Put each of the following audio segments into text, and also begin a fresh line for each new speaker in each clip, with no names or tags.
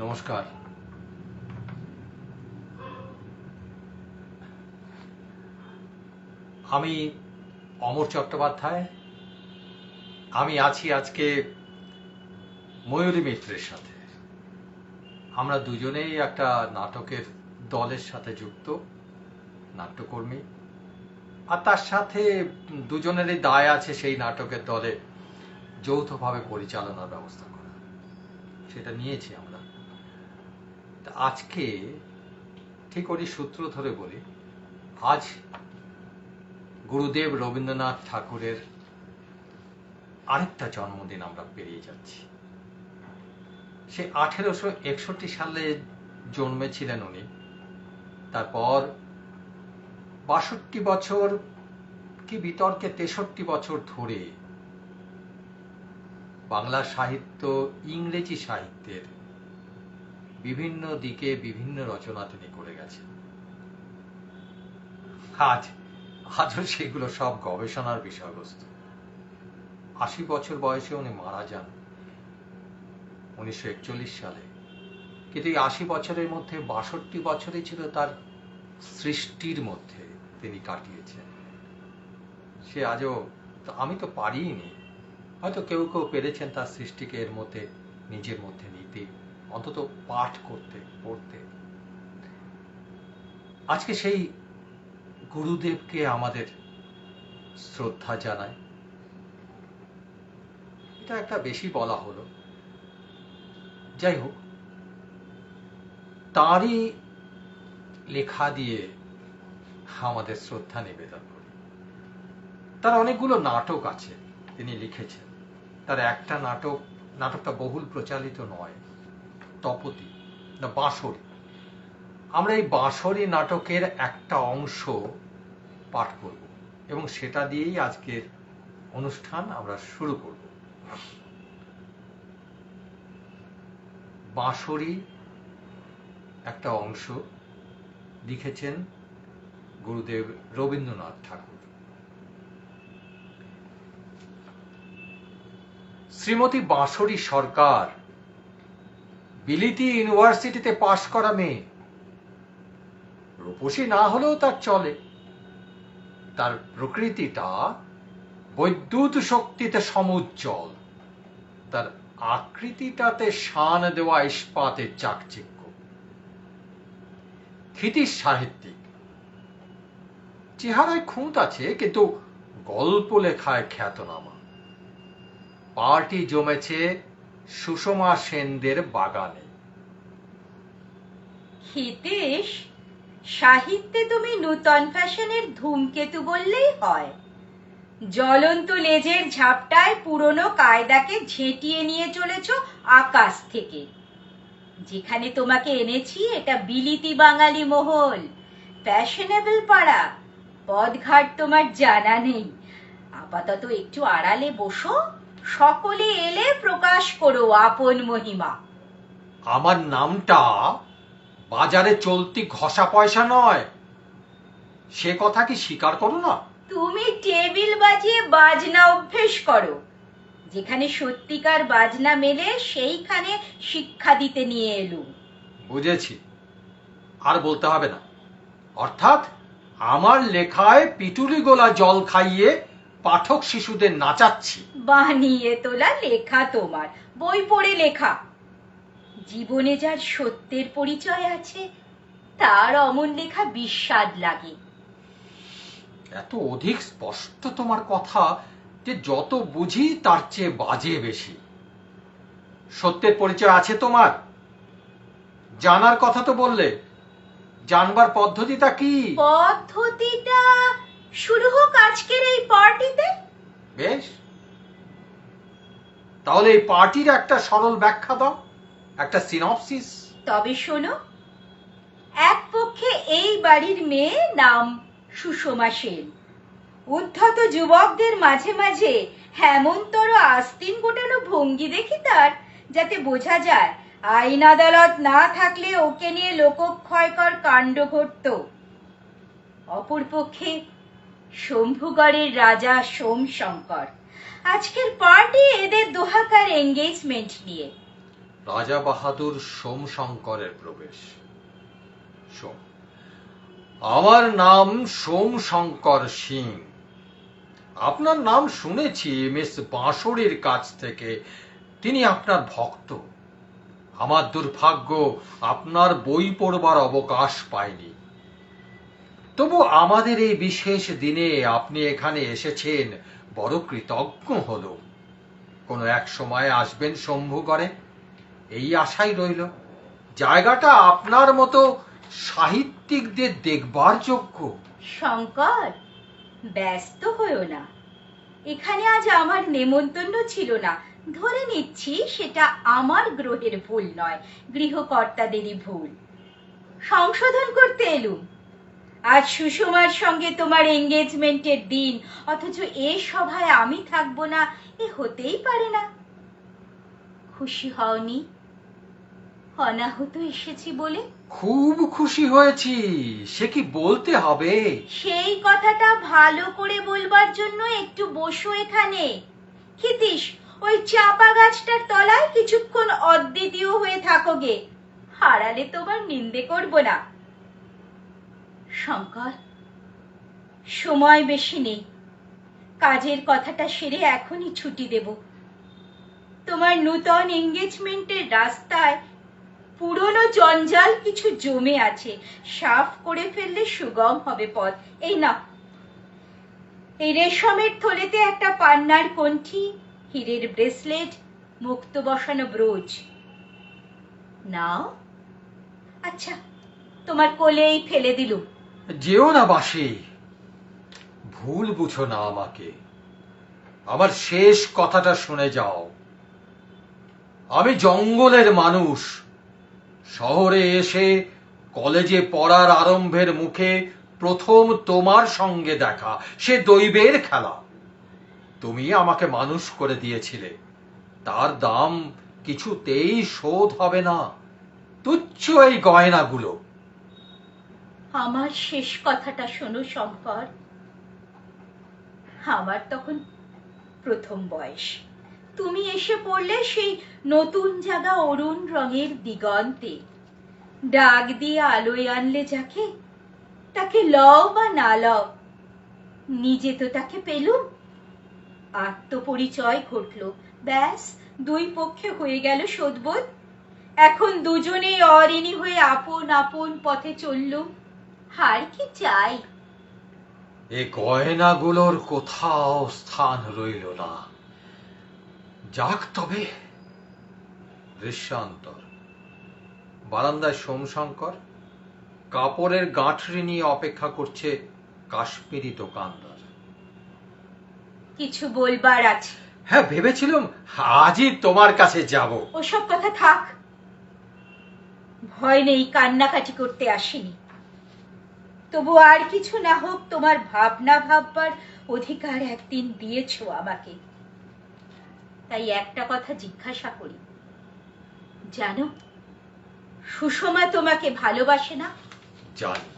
নমস্কার। আমি অমর চট্টোপাধ্যায়। আমি আছি আজকে ময়ূরী মিত্রের সাথে। আমরা দুজনেই একটা নাটকের দলের সাথে যুক্ত, নাট্যকর্মী। আর তার সাথে দুজনেরই দায় আছে সেই নাটকের দলে যৌথভাবে পরিচালনার ব্যবস্থা করা। সেটা নিয়েছি আমরা। আজকে ঠিক ওই সূত্র ধরে বলি, আজ গুরুদেব রবীন্দ্রনাথ ঠাকুরের আরেকটা জন্মদিন আমরা পেরিয়ে যাচ্ছি। সে 1861 সালে জন্মেছিলেন উনি। তারপর 62 বছর কি বিতর্কে 63 বছর ধরে বাংলা সাহিত্য, ইংরেজি সাহিত্যের বিভিন্ন দিকে বিভিন্ন রচনা তিনি করে গেছেন। আজও সেগুলো সব গবেষণার বিষয়বস্তু। 80 বছর বয়সে উনি মারা যান 1941 সালে। কিন্তু এই 80 বছরের মধ্যে 62 বছরই ছিল তার সৃষ্টির মধ্যে তিনি কাটিয়েছেন। সে আজও, আমি তো পারিনি, হয়তো কেউ কেউ পেরেছেন তার সৃষ্টিকে এর মধ্যে নিজের মধ্যে নিতে, অন্তত পাঠ করতে, পড়তে। আজকে সেই গুরুদেবকে আমাদের শ্রদ্ধা জানায়। এটা একটা বেশি বলা হলো। যাই হোক, তারই লেখা দিয়ে আমাদের শ্রদ্ধা নিবেদন করি। তার অনেকগুলো নাটক আছে তিনি লিখেছেন। তার একটা নাটকটা বহুল প্রচারিত নয়, তপতি না বাঁশরী। আমরা এই বাঁশরী নাটকের একটা অংশ পাঠ করব এবং সেটা দিয়েই আজকের অনুষ্ঠান আমরা শুরু করব। বাঁশরী একটা অংশ লিখেছেন গুরুদেব রবীন্দ্রনাথ ঠাকুর। শ্রীমতী বাঁশরী সরকার বিলিতি ইউনিভার্সিটিতে পাশ করা মেয়ে। রূপসী না হলেও তার চলে। তার প্রকৃতিটা বৈদ্যুৎ শক্তিতে সমুজ্জ্বল, তার আকৃতিটাতে শান দেওয়া ইস্পাতের চাকচিক্য। ক্ষিতিশ সাহিত্যিক, চেহারায় খুঁত আছে, কিন্তু গল্প লেখায় খ্যাতনামা। পার্টি জমেছে সুষমা সেনদের বাগানে।
ক্ষিতীশ, সাহিত্যে তুমি নূতন ফ্যাশনের ধূমকেতু বললেই হয়। জ্বলন্ত লেজের ঝাপটায় পুরনো কায়দাকে ঝেঁটিয়ে নিয়ে চলেছ আকাশ থেকে। যেখানে তোমাকে এনেছি এটা বিলিতি বাঙালি মহল, ফ্যাশনেবল পাড়া। পদঘাট তোমার জানা নেই। আপাতত একটু আড়ালে বসো, সকলে এলে প্রকাশ করো আপন মহিমা।
আমার নামটা বাজারে চলতি ঘষা পয়সা নয়, সে কথা কি স্বীকার করো না?
তুমি টেবিল বাজিয়ে বাজনা অভ্যেস করো। যেখানে সত্যিকার বাজনা মেলে সেইখানে শিক্ষা দিতে নিয়ে এলু।
বুঝেছি, আর বলতে হবে না। অর্থাৎ আমার লেখায় পিটুলি গোলা জল খাইয়ে পাঠক শিশুদের নাচাচ্ছি।
বানিয়ে তোলা লেখা তোমার, বই পড়ে লেখা। জীবনে যার সত্যের পরিচয় আছে তার অমন লেখা বিস্বাদ লাগে।
এত অধিক স্পষ্ট তোমার কথা যে যত বুঝি তার চেয়ে বাজে বেশি। সত্যের পরিচয় আছে তোমার? জানার কথা তো বললে, জানবার পদ্ধতিটা কি?
পদ্ধতিটা শুরু হোক আজকের এই পার্টিতে।
বেশ, তাহলে এই পার্টির একটা সরল ব্যাখ্যা দাও, একটা সিনপসিস।
তবে শোনো, এক পক্ষে এই বাড়ির মেয়ে, নাম সুষমা সেন। উদ্ধত যুবকদের মাঝে মাঝে হেমন্তর আস্তিন গোটানো ভঙ্গি দেখি তার, যাতে বোঝা যায় আইন আদালত না থাকলে ওকে নিয়ে লোকক্ষয়কর কাণ্ড ঘটত। অপরপক্ষে শম্ভুগড়ের রাজা সোমশঙ্কর, আজকের পার্টি এদের দোহাকার এঙ্গেজমেন্ট নিয়ে।
রাজা বাহাদুর সোমশঙ্করের প্রবেশ। শোন, আমার নাম সোমশঙ্কর সিং। আপনার নাম শুনেছি মিস বাঁশড়ির কাছ থেকে, তিনি আপনার ভক্ত। আমার দুর্ভাগ্য আপনার বই পড়বার অবকাশ পাইনি। তবু আমাদের এই বিশেষ দিনে আপনি এখানে এসেছেন, বড় কৃতজ্ঞ হল। কোনো এক সময় আসবেন শম্ভুগড়ে, এই আশাই রইল। জায়গাটা আপনার মতো সাহিত্যিকদের দেখবার যোগ্য।
শঙ্কর, ব্যস্ত হইও না। এখানে আজ আমার নেমন্তন্ন ছিল না। ধরে নিচ্ছি সেটা আমার গ্রহের ভুল নয়, গৃহকর্তাদেরই ভুল। সংশোধন করতে এলুম। আজ সুষমার সঙ্গে তোমার এঙ্গেজমেন্টের দিন, অথচ এ সভায় আমি থাকবো না, এ হতেই পারে না। খুশি হওনি অনাহত এসেছি বলে?
খুব খুশি হয়েছি, সে কি বলতে হবে।
সেই কথাটা ভালো করে বলবার জন্য একটু বসো এখানে। ক্ষিতীশ, ওই চাপা গাছটার তলায় কিছুক্ষণ অদ্বিতীয় হয়ে থাকো গে, হারালে তোমার নিন্দে করব না। শঙ্কর, সময় বেশি নেই। কাজের কথাটা সেরে এখনই ছুটি দেব। তোমার নূতন এঙ্গেজমেন্টের রাস্তায় পুরনো জঞ্জাল কিছু জমে আছে, সাফ করে ফেললে সুগম হবে পথ। এই না, এই রেশমের থলেতে একটা পান্নার কণ্ঠি, হীরের ব্রেসলেট, মুক্ত বসানো ব্রোচ নাও। আচ্ছা, তোমার কোলেই ফেলে দিলুম।
যেও না বাসি, ভুল বুঝো না আমাকে। আমার শেষ কথাটা শুনে যাও। আমি জঙ্গলের মানুষ। শহরে এসে কলেজে পড়ার আরম্ভের মুখে প্রথম তোমার সঙ্গে দেখা, সে দৈবের খেলা। তুমি আমাকে মানুষ করে দিয়েছিলে, তার দাম কিছুতেই শোধ হবে না। তুচ্ছ এই গয়নাগুলো।
আমার শেষ কথাটা শোনো শঙ্কর। আমার তখন প্রথম বয়স। তুমি এসে পড়লে সেই নতুন জাগা অরুণ রঙের দিগন্তে। ডাক দিয়ে আলোয় আনলে যাকে, তাকে লও বা না লও, নিজে তো তাকে পেলুম। আত্মপরিচয় ঘটল, ব্যাস দুই পক্ষে হয়ে গেল শোধবোধ। এখন দুজনেই অঋণী হয়ে আপন আপন পথে চললুম। আর কি চাই?
এ গয়নাগুলোর কোথাও স্থান রইল না। যাক তবে। দৃশ্যান্তর। বারান্দায় সোমশঙ্কর কাপড়ের গাঁঠরি নিয়ে অপেক্ষা করছে কাশ্মীরি দোকানদার।
কিছু বলবার আছে?
হ্যাঁ, ভেবেছিলাম আজই তোমার কাছে যাব।
ওসব কথা থাক। ভয় নেই, কান্নাকাটি করতে আসিনি। তবু আর কিছু না হোক, তোমার ভাবনা ভাববার অধিকার একদিন দিয়েছো আমাকে। তাই একটা কথা জিজ্ঞাসা করি, জানো সুষমা তোমাকে ভালোবাসে না?
জানি।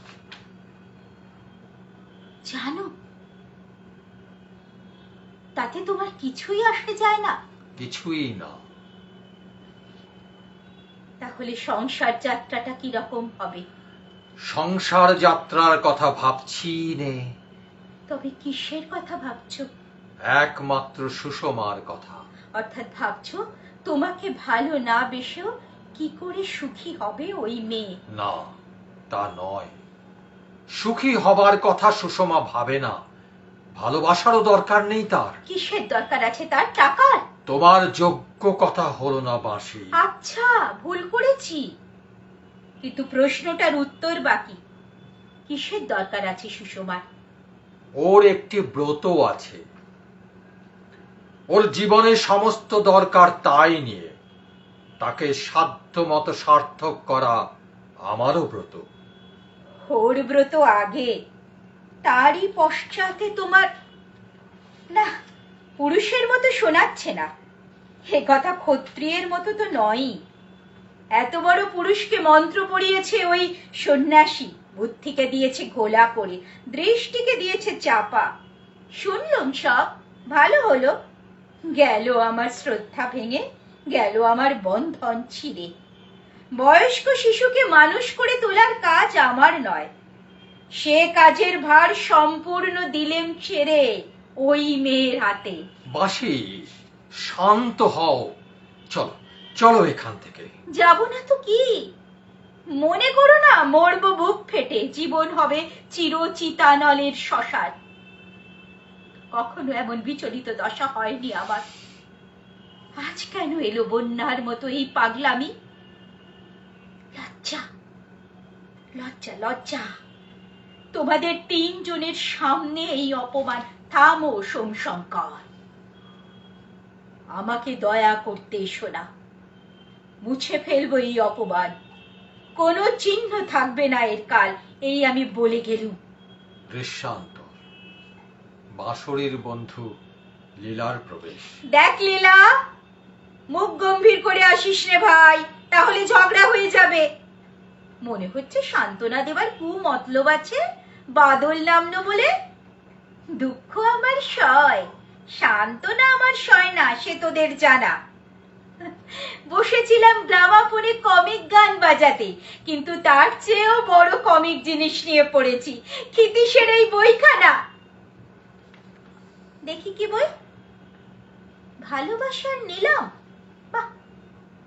জানো? তাতে তোমার কিছুই আসে যায় না?
কিছুই না।
তাহলে সংসার যাত্রাটা কি রকম হবে?
সংসার যাত্রার কথা ভাবছি নে।
তবে কিসের কথা ভাবছো?
একমাত্র সুষমার কথা।
অর্থাৎ ভাবছো তোমাকে ভালো না বেশেও কি করে সুখী হবে ওই মেয়ে?
না, তা নয়। সুখী হবার কথা সুষমা ভাবে না। ভালোবাসারও দরকার নেই তার।
কিসের দরকার আছে তার? টাকার?
তোমার যোগ্য কথা হলো না বাঁশি।
আচ্ছা, ভুল করেছি, কিন্তু প্রশ্নটার উত্তর বাকি। কিসের দরকার আছে সুষমার?
ওর একটি ব্রত আছে। ওর জীবনের সমস্ত দরকার তাই নিয়ে। তাকে সাধ্য মতো সার্থক করা আমারও ব্রত।
ওর ব্রত আগে, তারই পশ্চাতে তোমার। না, পুরুষের মতো শোনাচ্ছে না। এ কথা ক্ষত্রিয়ের মতো তো নয়ই। এত বড় পুরুষকে মন্ত্র পড়িয়েছে ওই সন্ন্যাসী, বুদ্ধিকে দিয়েছে ঘোলা করে, দৃষ্টিকে দিয়েছে চাপা। শুনলুম সব, ভালো হলো। গেল আমার শ্রদ্ধা ভেঙে, গেল আমার বন্ধন ছিঁড়ে। বয়স্ক শিশুকে মানুষ করে তোলার কাজ আমার নয়, সে কাজের ভার সম্পূর্ণ দিলেম ছেড়ে ওই মেয়ের হাতে।
বাসি, শান্ত হও, চলো চলো এখান থেকে।
যাব না তো কি? মনে করো না মরবো বুক ফেটে, জীবন হবে চিরচিতানলের শ্মশান। কখনো এমন বিচলিত দশা হয়নি আমার। আজ কেন এলো বন্যার মতো এই পাগলামি? লজ্জা, লজ্জা, লজ্জা। তোমাদের 3 জনের সামনে এই অপমান। থামো সোমশঙ্কর, আমাকে দয়া করতে এসো না। মুছে ফেলবো এই অপমান, কোনো চিহ্ন থাকবে না এর কাল, এই আমি বলে গেলুম।
দৃষ্টান্ত, বাঁশরীর বন্ধু লীলার প্রবেশ।
দেখ লীলা, মুখ গম্ভীর করে আসিস রে ভাই, তাহলে ঝগড়া হয়ে যাবে। মনে হচ্ছে সান্ত্বনা দেবার কু মতলব আছে, বাদল নামলো বলে। দুঃখ আমার সয়, সান্ত্বনা আমার সয় না, সে তোদের জানা। বসেছিলাম গ্রামাফোনে কমিক গান বাজাতে, কিন্তু তার চেয়েও বড় কমিক জিনিস নিয়ে পড়েছি, ক্ষিতীশের এই বইখানা। দেখি কি বই? ভালোবাসার নিলাম। বাহ,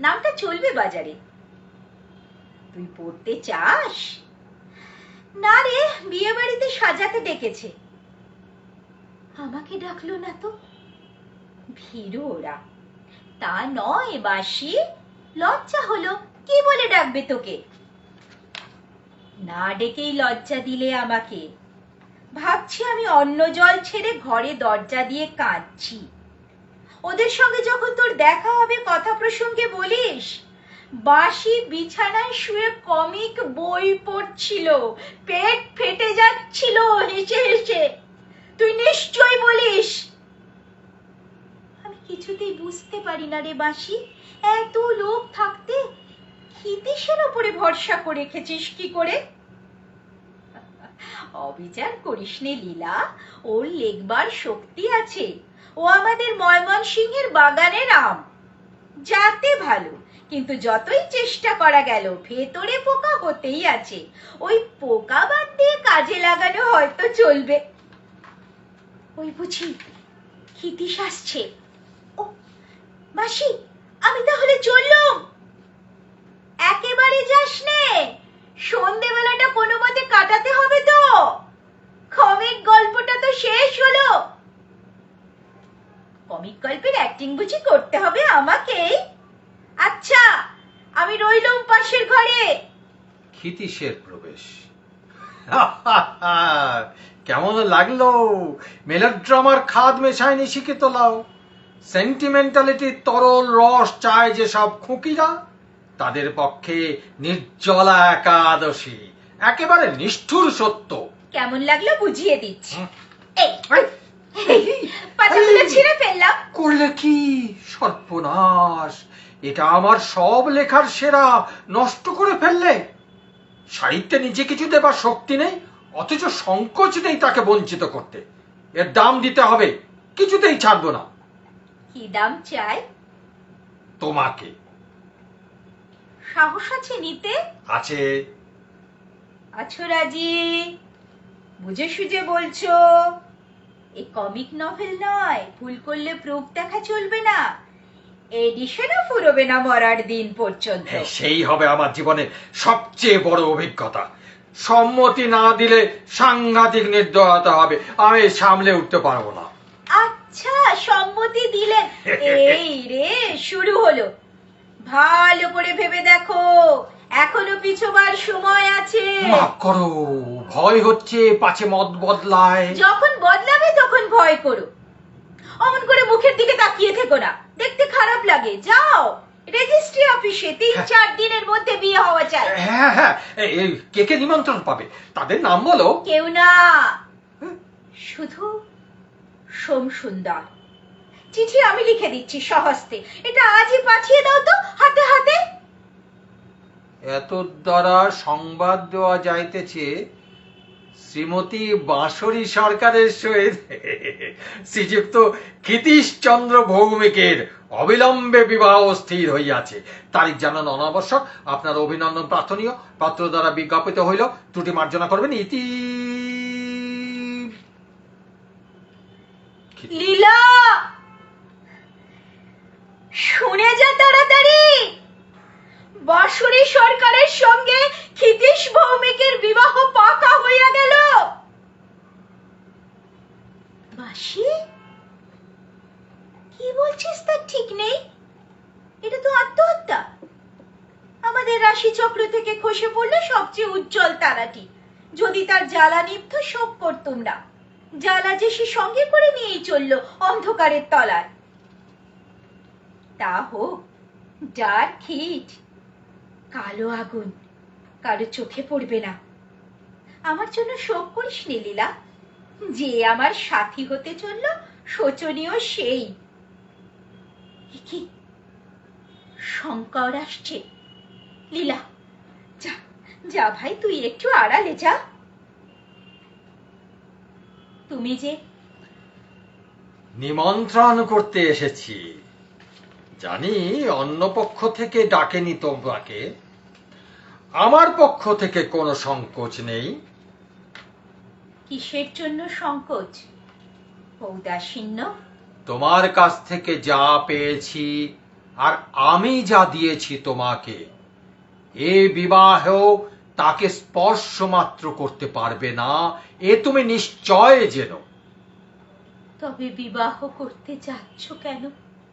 নামটা চলবে বাজারে। তুই পড়তে চাস? না রে, বিয়ে বাড়িতে সাজাতে ডেকেছে। আমাকে ডাকলো না তো। ভীরু ওরা। তা নয় বাসি, লজ্জা হলো, কি বলে ডাকবে তোকে? না ডেকেই লজ্জা দিলে আমাকে। ভাবছি আমি অন্ন জল ছেড়ে ঘরে দরজা দিয়ে কাঁদছি। ওদের সঙ্গে যখন তোর দেখা হবে কথা প্রসঙ্গে বলিস, বাসি বিছানায় শুয়ে কমিক বই পড়ছিল, পেট ফেটে যাচ্ছিল হেসে হেসে। তুই নিশ্চয় বলিস। আমি কিছুতেই বুঝতে পারি না রে বাসি, এত লোক থাকতে ক্ষিতীশের ওপরে ভরসা করে রেখেছিস কি করে? অবিচার করিস নে লীলা, ওর লেখবার শক্তি আছে। ও আমাদের ময়মনসিংহের বাগানের আম, যাতে ভালো, কিন্তু যতই চেষ্টা করা গেল ভেতরে পোকা হতেই আছে। ওই পোকা বাদ দিয়ে কাজে লাগানো হয়তো চলবে। ওই বুঝি ক্ষিতীশ আসছে। ও মাসি, আমি তাহলে চললুম। একেবারে যাস নে, সন্ধেবেলাটা কোনো মতে কাটাতে হবে তো। কমিক গল্পটা তো শেষ হলো। কমিক গল্পের অ্যাক্টিং বুঝি করতে হবে আমাকে? আচ্ছা, আমি রইলুম পাশের ঘরে।
ক্ষিতীশের প্রবেশ। কেমন লাগলো? মেলোড্রামার খাদ মেশায়নি শিখে তোলাও। সেন্টিমেন্টালিটির তরল রস চায় যেসব খুকিরা, তাদের পক্ষে নির্জলা একাদশী একেবারে নিষ্ঠুর সত্য।
কেমন লাগলো বুঝিয়ে দিচ্ছি। পাতাগুলো ছিঁড়ে ফেললাম।
করলে কি সর্বনাশ! এটা আমার সব লেখার সেরা নষ্ট করে ফেললে। সাহিত্যে নিজে কিছু দেবার শক্তি নেই, অথচ সংকোচ নেই তাকে বঞ্চিত করতে। এর দাম দিতে হবে, কিছুতেই ছাড়বো না।
কি দাম চাই?
তোমাকে।
সাহস আছে নিতে?
আছে।
আছো রাজি? বুঝে সুঝে বলছো? এই কমিক নভেল নয়, ভুল করলে প্রুফ দেখা চলবে না, এডিশনও ফুরবে না মরার দিন পর্যন্ত।
সেই হবে আমার জীবনের সবচেয়ে বড় অভিজ্ঞতা। সম্মতি না দিলে সাংঘাতিক নির্দয়তা হবে, আমি সামলে উঠতে পারবো না।
আচ্ছা, সম্মতি দিলেন। এই রে, শুরু হলো। ভালো করে ভেবে দেখো, এখনো পিছোবার সময় আছে।
মাফ করো, ভয় হচ্ছে পাছে মত বদলায়।
যখন বদলাবে তখন ভয় করো। অমন করে মুখের দিকে তাকিয়ে থেকো না, দেখতে খারাপ লাগে। যাও রেজিস্ট্রি অফিসে, 3-4 দিনের মধ্যে বিয়ে হওয়া চাই।
হ্যাঁ হ্যাঁ, কে কে নিমন্ত্রণ পাবে তাদের নাম বলো।
কেউ না, শুধু সোমসুন্দর। চিঠি আমি লিখে দিচ্ছি স্বহস্তে, এটা আজই পাঠিয়ে দাও তো, হাতে হাতে।
এত দ্বারা সংবাদ দেওয়া যাইতেছে শ্রীমতী বাঁশরী সরকারের সহিত শ্রীযুক্ত ক্ষিতীশচন্দ্র ভৌমিকের অবিলম্বে বিবাহ স্থির হইয়াছে। তারিখ জানানো অনাবশ্যক, আপনার অভিনন্দন প্রার্থনীয়, পাত্র দ্বারা বিজ্ঞাপিত হইল, ত্রুটি মার্জনা করবেন। ইতি।
লীলা, শুনে যা তাড়াতাড়ি, বাঁশরী সরকারের সঙ্গে ক্ষিতীশ ভৌমিকের বিবাহ পাকা হইয়া গেল। বাসি, কি বলছিস তার ঠিক নেই? এটা তো আত্মহত্যা। আমাদের রাশি চক্র থেকে খসে পড়লো সবচেয়ে উজ্জ্বল তারাটি। যদি তার জ্বালা নিভত শোক করতুম না। জ্বালা যে সে সঙ্গে করে নিয়েই চললো অন্ধকারের তলায়। তা হোক, ডার্ক হিট, কালো আগুন, কারো চোখে পড়বে না। আমার জন্য শোক করিস নে লীলা। যে আমার সাথী হতে চলল শোচনীয় সেই। কি শঙ্কর আসছে? লীলা, যা যা ভাই, তুই একটু আড়ালে যা। তুমি যে
নিমন্ত্রণ করতে এসেছি, জানি অন্য পক্ষ থেকে ডাকেনি তোমাকে। আমার পক্ষ থেকে কোনো সংকোচ নেই।
কিসের জন্য সংকোচ? ঔদাসীন্য?
তোমার কাছ থেকে যা পেয়েছি আর আমি যা দিয়েছি তোমাকে, এ বিবাহ তাকে স্পর্শ মাত্র করতে পারবে না, এ তুমি নিশ্চয় জেনো।
তবে বিবাহ করতে যাচ্ছ কেন?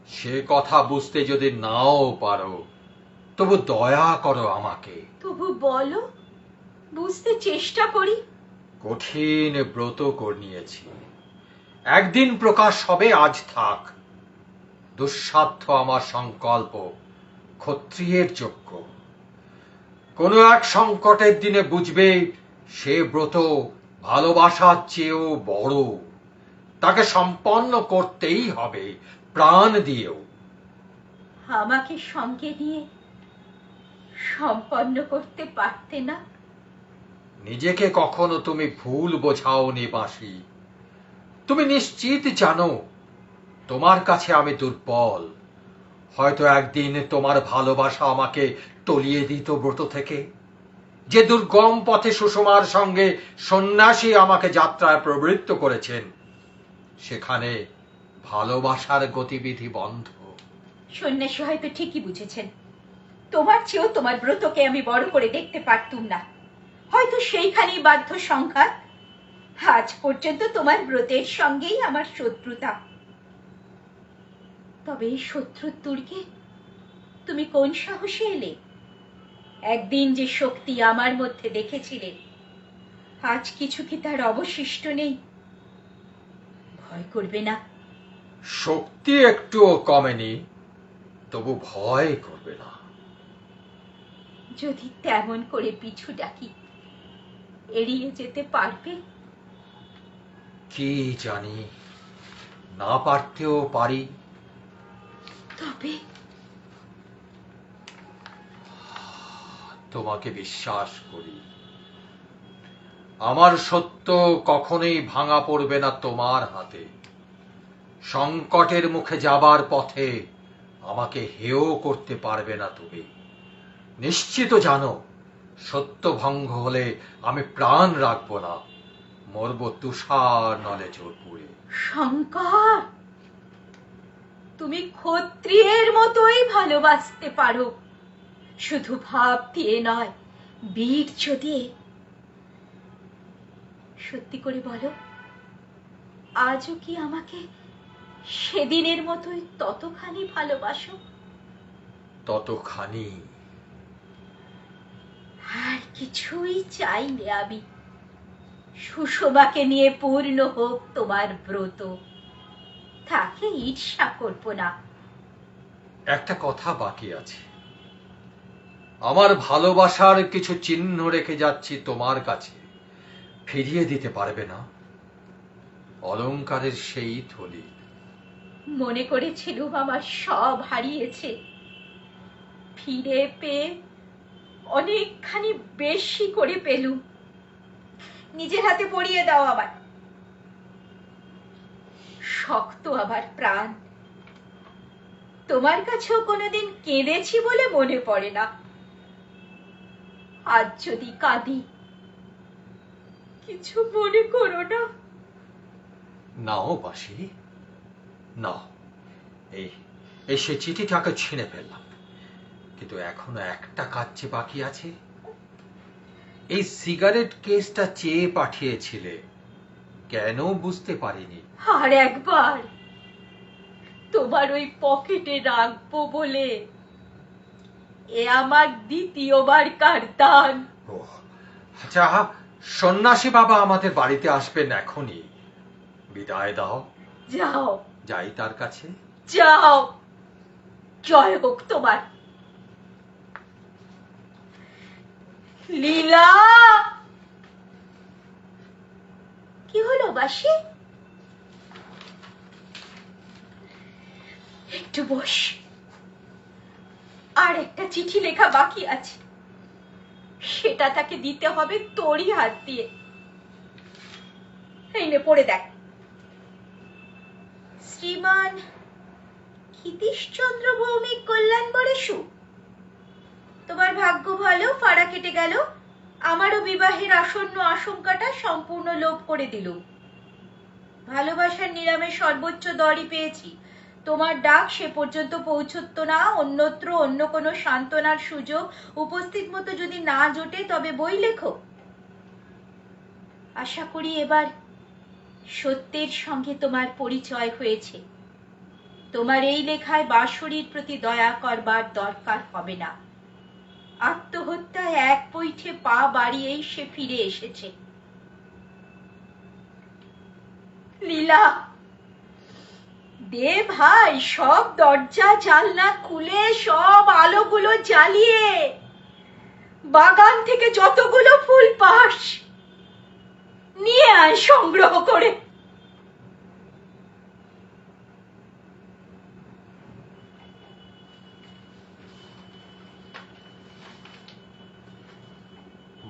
সে কথা বুঝতে যদি নাও পারো, তবু দয়া করো আমাকে।
তবু বলো, বুঝতে চেষ্টা করি।
কঠিন ব্রত নিয়েছি, একদিন প্রকাশ হবে, আজ থাক। দুঃসাধ্য আমার সংকল্প, ক্ষত্রিয়ের যোগ্য। কোন এক সংকটের দিনে বুঝবে সে ব্রত ভালোবাসার চেয়েও বড়, তাকে সম্পন্ন করতেই হবে, প্রাণ দিয়েও।
আমাকে সঙ্গে নিয়ে সম্পন্ন করতে পারতে না?
নিজেকে কখনো তুমি ভুল বোঝাওনি বাঁশি। তুমি নিশ্চিত জানো তোমার কাছে আমি দুর্বল। হয়তো একদিন তোমার ভালোবাসা আমাকে তলিয়ে দিত ব্রত থেকে। যে দুর্গম পথে সুষমার সঙ্গে সন্ন্যাসী আমাকে যাত্রায় প্রবৃত্ত করেছেন, সেখানে ভালোবাসার গতিবিধি বন্ধ।
সন্ন্যাসী হয়তো ঠিকই বুঝেছেন। তোমার চেয়েও তোমার ব্রতকে আমি বড় করে দেখতে পারতুম না। হয়তো সেইখানেই বাধ্য সংঘাত। আজ পর্যন্ত তোমার ব্রতের সঙ্গেই আমার শত্রুতা। তবে এই শত্রুর দুর্গে তুমি কোন সাহসে এলে? একদিন যে শক্তি আমার মধ্যে দেখেছিলে, আজ কিছু কি তার অবশিষ্ট নেই? ভয় করবে না?
শক্তি একটুও কমেনি, তবু ভয় করবে না।
যদি তেমন করে পিছু ডাকি, এড়িয়ে যেতে পারবে?
কি জানি, না পারতেও পারি।
তবে
তোমাকে বিশ্বাস করি, আমার সত্য কখনোই ভাঙা পড়বে না তোমার হাতে। সংকটের মুখে যাবার পথে আমাকে হেয় করতে পারবে না তুমি। নিশ্চিত জানো, সত্য ভঙ্গ হলে আমি প্রাণ রাখবো না, মরব তুষার নলে জোরপুরে।
শঙ্কর, তুমি ক্ষত্রিয়ের মতোই ভালোবাসতে পারো, শুধু ভাব দিয়ে নয়, বীর্য দিয়ে। সত্যি করে বলো, আজও কি আমাকে সেদিনের মতোই ততখানি ভালোবাসো?
ততখানি।
আর কিছুই চাইলে আমি। সুষমাকে নিয়ে পূর্ণ হোক তোমার ব্রত, তাকে ঈর্ষা করব না।
একটা কথা বাকি আছে। আমার ভালোবাসার কিছু চিহ্ন রেখে যাচ্ছি তোমার কাছে, ফিরিয়ে দিতে পারবে না? অলংকারের সেই থলি।
মনে করেছিলুম আমার সব হারিয়েছে, ফিরে পেয়ে অনেকখানি বেশি করে পেলুম। নিজের হাতে পরিয়ে দাও আমার। শক্ত আমার প্রাণ, তোমার কাছেও কোনোদিন কেঁদেছি বলে মনে পড়ে না। আজ যদি কাঁদি, কিছু মনে করো না।
নাও বাসি, নাও। এই সে চিঠিটাকে ছিঁড়ে ফেললাম, কিন্তু এখনো একটা কাজ যে বাকি আছে। এই সিগারেট কেসটা চেয়ে পাঠিয়েছিলে, কেন বুঝতে পারিনি?
আর একবার তোমার ওই পকেটে রাখবো বলে এ আমার দ্বিতীয়বার কারদান।
আচ্ছা, সন্ন্যাসী বাবা আমাদের বাড়িতে আসবেন এখনই, বিদায় দাও।
যাও,
যাই তার কাছে।
যাও, জয় হোক তোমার। লীলা, কি হলো বাসি? একটু বস, আর একটা চিঠি লেখা বাকি আছে, সেটা তাকে দিতে হবে তোরই হাত দিয়ে। এই নে, পড়ে দেখ। শ্রীমান ক্ষিতীশচন্দ্র ভৌমিক কল্যাণ বরেশু, তোমার ভাগ্য ভালো, ফাড়া কেটে গেল। আমারও বিবাহের আসন্ন আশঙ্কাটা সম্পূর্ণ লোপ করে দিল। ভালোবাসার নিরামে সর্বোচ্চ দরই পেয়েছি। তোমার ডাক সে পর্যন্ত পৌঁছতো না। অন্যত্র অন্য কোনো সান্ত্বনার সুযোগ উপস্থিত মতো যদি না জোটে, তবে বই লেখো। আশা করি এবার সত্যের সঙ্গে তোমার পরিচয় হয়েছে। তোমার এই লেখায় বাঁশরীর প্রতি দয়া করবার দরকার হবে না। আত্মহত্যায় এক পৈঠে পা বাড়িয়েই সে ফিরে এসেছে। লীলা, দে ভাই, সব দরজা জানলা খুলে, সব আলোগুলো জ্বালিয়ে, বাগান থেকে যতগুলো ফুল পাস নিয়ে আয় সংগ্রহ করে।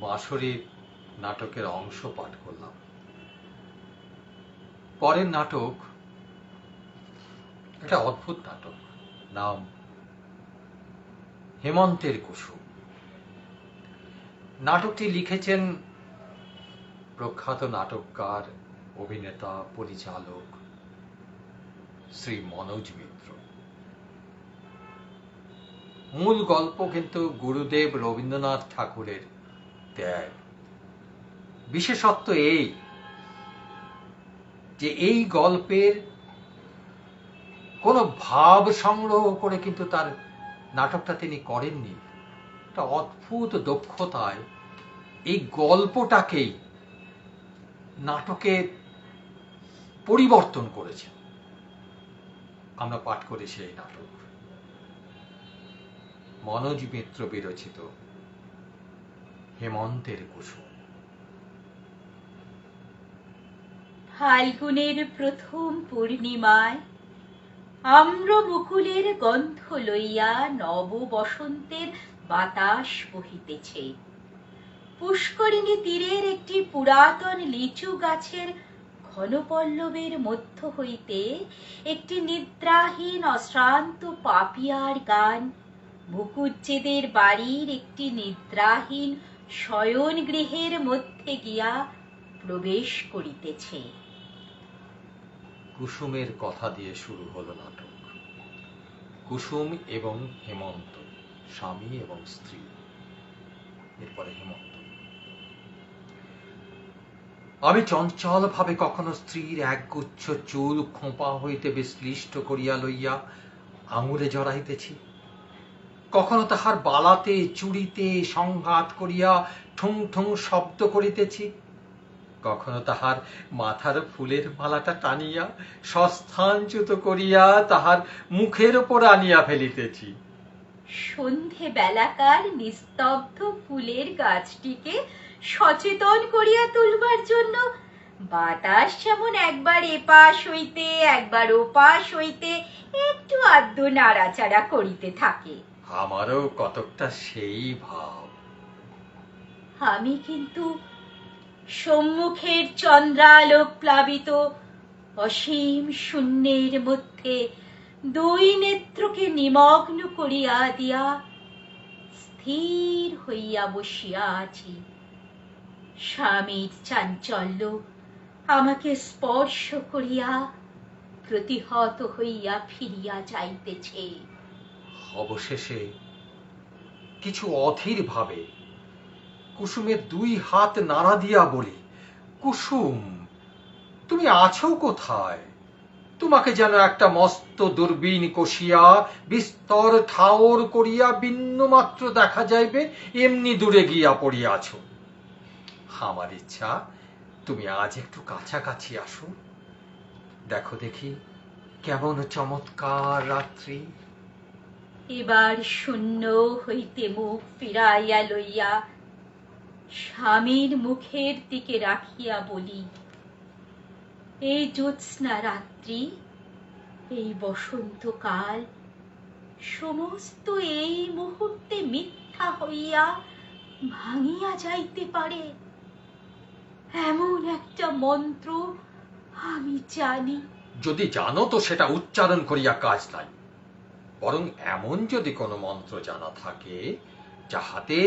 বাঁশরীর নাটকের অংশ পাঠ করলাম। পরের নাটক একটা অদ্ভুত নাটক, নাম হেমন্তের কুসুম। নাটকটি লিখেছেন প্রখ্যাত নাটককার, অভিনেতা, পরিচালক শ্রী মনোজ মিত্র। মূল গল্প কিন্তু গুরুদেব রবীন্দ্রনাথ ঠাকুরের ত্যাগ। বিশেষত্ব এই যে এই গল্পের কোনো ভাব সংগ্রহ করে কিন্তু তার নাটকটা তিনি করেননি। একটা অদ্ভুত দক্ষতায় এই গল্পটাকেই নাটকে পরিবর্তন করেছেন। আমরা পাঠ করি সেই নাটক, মনোজ মিত্র বিরচিত হেমন্তের কুসুম।
ফাল্গুনের প্রথম পূর্ণিমায় আম্র মুকুলের গন্ধ লইয়া নব বসন্তের বাতাস বহিতেছে। পুষ্করিণী তীরের একটি পুরাতন লিচু গাছের ঘনপল্লবের মধ্য হইতে একটি নিদ্রাহীন অশ্রান্ত পাপিয়ার গান মুকুজ্জেদের বাড়ির একটি নিদ্রাহীন শয়ন গৃহের মধ্যে গিয়া প্রবেশ করিতেছে।
কুসুমের কথা দিয়ে শুরু হলো নাটক। কুসুম এবং হেমন্ত, স্বামী এবং স্ত্রী। এরপরে হেমন্ত। আমি চঞ্চল ভাবে কখনো স্ত্রীর একগুচ্ছ চুল খোঁপা হইতে বিশ্লিষ্ট করিয়া লইয়া আঙুলে জড়াইতেছি, কখনো তাহার বালাতে চুড়িতে সংঘাত করিয়া ঠুং ঠুং শব্দ করিতেছি, কখনো তাহার মাথার ফুলের মালাটা টানিয়া সস্থানচ্যুত করিয়া তাহার মুখের উপর আনিয়া ফেলিতেছি।
সন্ধে বেলাকার নিস্তব্ধ ফুলের গাছটিকে সচেতন করিয়া তুলবার জন্য বাতাস যেমন একবার এপাশ হইতে একবার ওপাশ হইতে একটু আধটু নাড়াচাড়া করিতে থাকে।
আমারও কতকটা সেই ভাব।
আমি কিন্তু সম্মুখের চন্দ্রালোক প্লাবিত অসীম শূন্যের মধ্যে দুই নেত্রকে নিমগ্ন করিয়া দিয়া স্থির হইয়া বসিয়া আছি। স্বামীর চাঞ্চল্য আমাকে স্পর্শ করিয়া প্রতিহত হইয়া ফিরিয়া যাইতেছে।
অবশেষে কিছু অধীর ভাবে কুসুমের দুই হাত নাড়া দিয়া বলি, কুসুম, তুমি আছো কোথায়? তোমাকে যেন একটা মস্ত দূরবীন কষিয়া বিস্তর ঠাওর করিয়া বিন্দু মাত্র দেখা যাইবে এমনি দূরে গিয়া পড়িয়াছ। আমার ইচ্ছা তুমি আজ একটু কাছাকাছি আসো, দেখো দেখি কেমন চমৎকার রাত্রি।
এবার শূন্য হইতে মুখ ফিরাইয়া লইয়া স্বামীর মুখের দিকে রাখিয়া বলি, এই জ্যোৎস্না রাত্রি, এই বসন্তকাল সমস্ত এই মুহূর্তে মিথ্যা হইয়া ভাঙিয়া যাইতে পারে, এমন একটা মন্ত্র আমি জানি।
যদি জানো তো সেটা উচ্চারণ করিয়া কাজ নাই, বরং এমন যদি কোনো মন্ত্র জানা থাকে যাহাতে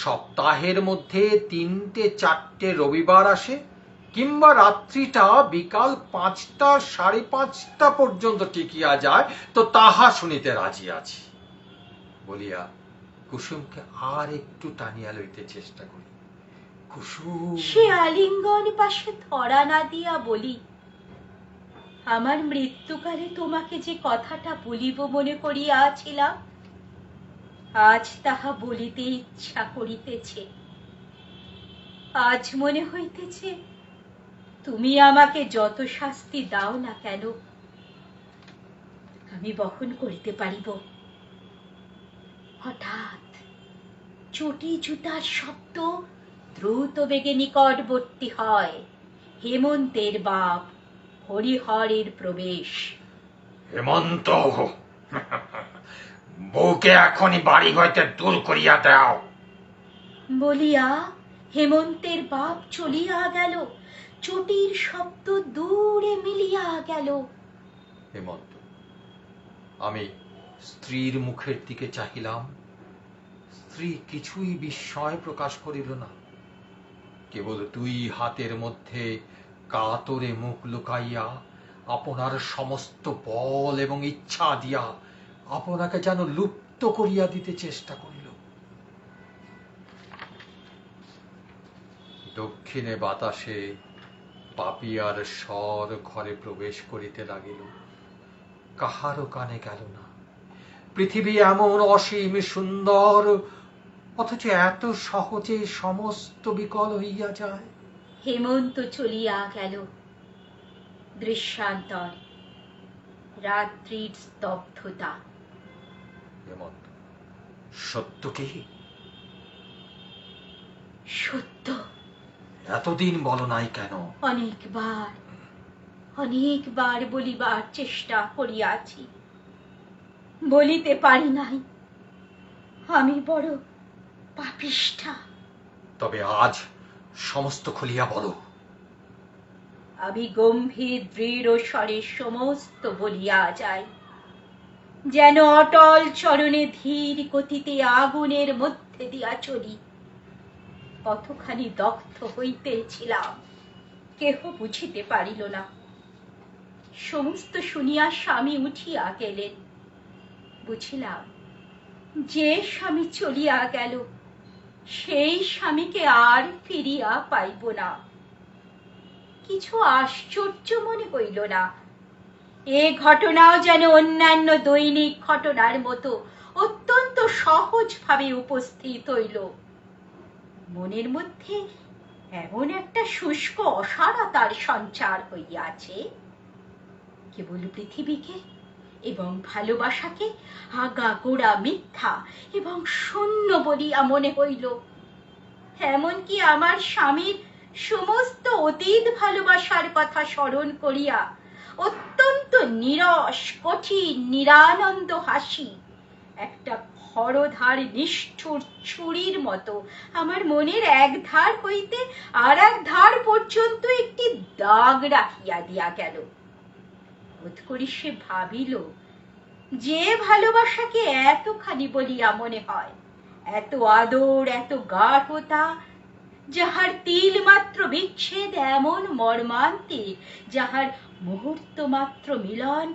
সপ্তাহের মধ্যে 3-4 রবিবার আসে, কিংবা রাত্রিটা বিকাল 5টা 5:30 পর্যন্ত টিকিয়া যায়, তো তাহা শুনিতে রাজি আছি বলিয়া কুসুমকে আর একটু টানিয়া লইতে চেষ্টা করি। কুসুম,
সে আলিঙ্গন পাশে ধরা না দিয়া বলি, আমার মৃত্যুকালে তোমাকে যে কথাটা বলিব মনে করিয়াছিলাম, আজ তাহা বলিতে ইচ্ছা করিতেছে। আজ মনে হইতেছে তুমি আমাকে যত শাস্তি দাও না কেন আমি বহন করিতে পারিব। হঠাৎ চটি জুতার শব্দ দ্রুত বেগে নিকটবর্তী হয়। হেমন্তের বাপ হরিহরের প্রবেশ।
হেমন্ত, বউকে এখনই বাড়ি হইতে দূর করিয়া দাও
বলিয়া হেমন্তের বাপ চলিয়া গেল। চটির শব্দ দূরে মিলিয়া গেল।
হেমন্ত, আমি স্ত্রীর মুখের দিকে চাহিলাম। স্ত্রী কিছুই বিস্ময় প্রকাশ করিল না, কেবল 2 হাতের মধ্যে কাতরে মুখ লুকাইয়া আপনার সমস্ত বল এবং ইচ্ছা দিয়া আপনাকে যেন লুপ্ত করিয়া দিতে চেষ্টা করিল। দক্ষিণে বাতাসে পাপিয়ার স্বর ঘরে প্রবেশ করিতে লাগিল, কাহারও কানে গেল না। পৃথিবী এমন অসীম সুন্দর, অথচ এত সহজে সমস্ত বিকল হইয়া যায়।
হেমন্ত চলিয়া গেল। দৃশ্যান্তর রাত্রির স্তব্ধতা।
হেমন্ত, সত্য কি?
সত্য।
এতদিন বলো নাই কেন?
অনেকবার বলিবার চেষ্টা করিয়াছি, বলিতে পারি নাই। আমি বড় পাপিষ্ঠা।
তবে আজ সমস্ত খুলিয়া বলো।
আমি গম্ভীর দৃঢ় স্বরে সমস্ত বলিয়া যাই, যেন অটল চরণে ধীর গতিতে আগুনের মধ্যে দিয়া চলি। কতখানি দগ্ধ হইতেছিলাম কেহ বুঝিতে পারিল না। সমস্ত শুনিয়া স্বামী উঠিয়া গেলেন। বুঝিলাম যে স্বামী চলিয়া গেল সেই স্বামীকে আর ফিরিয়া পাইব না। কিছু আশ্চর্য মনে হইল না। এ ঘটনাও যেন অন্যান্য দৈনিক ঘটনার মতো অত্যন্ত সহজভাবে উপস্থিত হইল। মনের মধ্যে এমন একটা শুষ্ক অসারতার সঞ্চার হইয়াছে, কেবল পৃথিবীকে এবং ভালোবাসাকে আগাগোড়া মিথ্যা এবং শূন্য বলিয়া মনে হইল। এমনকি আমার স্বামীর সমস্ত অতীত ভালোবাসার কথা স্মরণ করিয়া অত্যন্ত নীরস কঠিন নিরানন্দ হাসি একটা খরধার নিষ্ঠুর ছুরির মতো আমার মনের এক ধার হইতে আর এক ধার পর্যন্ত একটি দাগ রাখিয়া দিয়া গেল। বোধ করি সে ভাবিল, যে ভালোবাসাকে এতখানি বলিয়া মনে হয়, এত আদর, এত গাঢ়তা, যাহার তিল মাত্র বিচ্ছেদ এমন মর্মান্তিক, যাহার মুহূর্ত মাত্র মিলন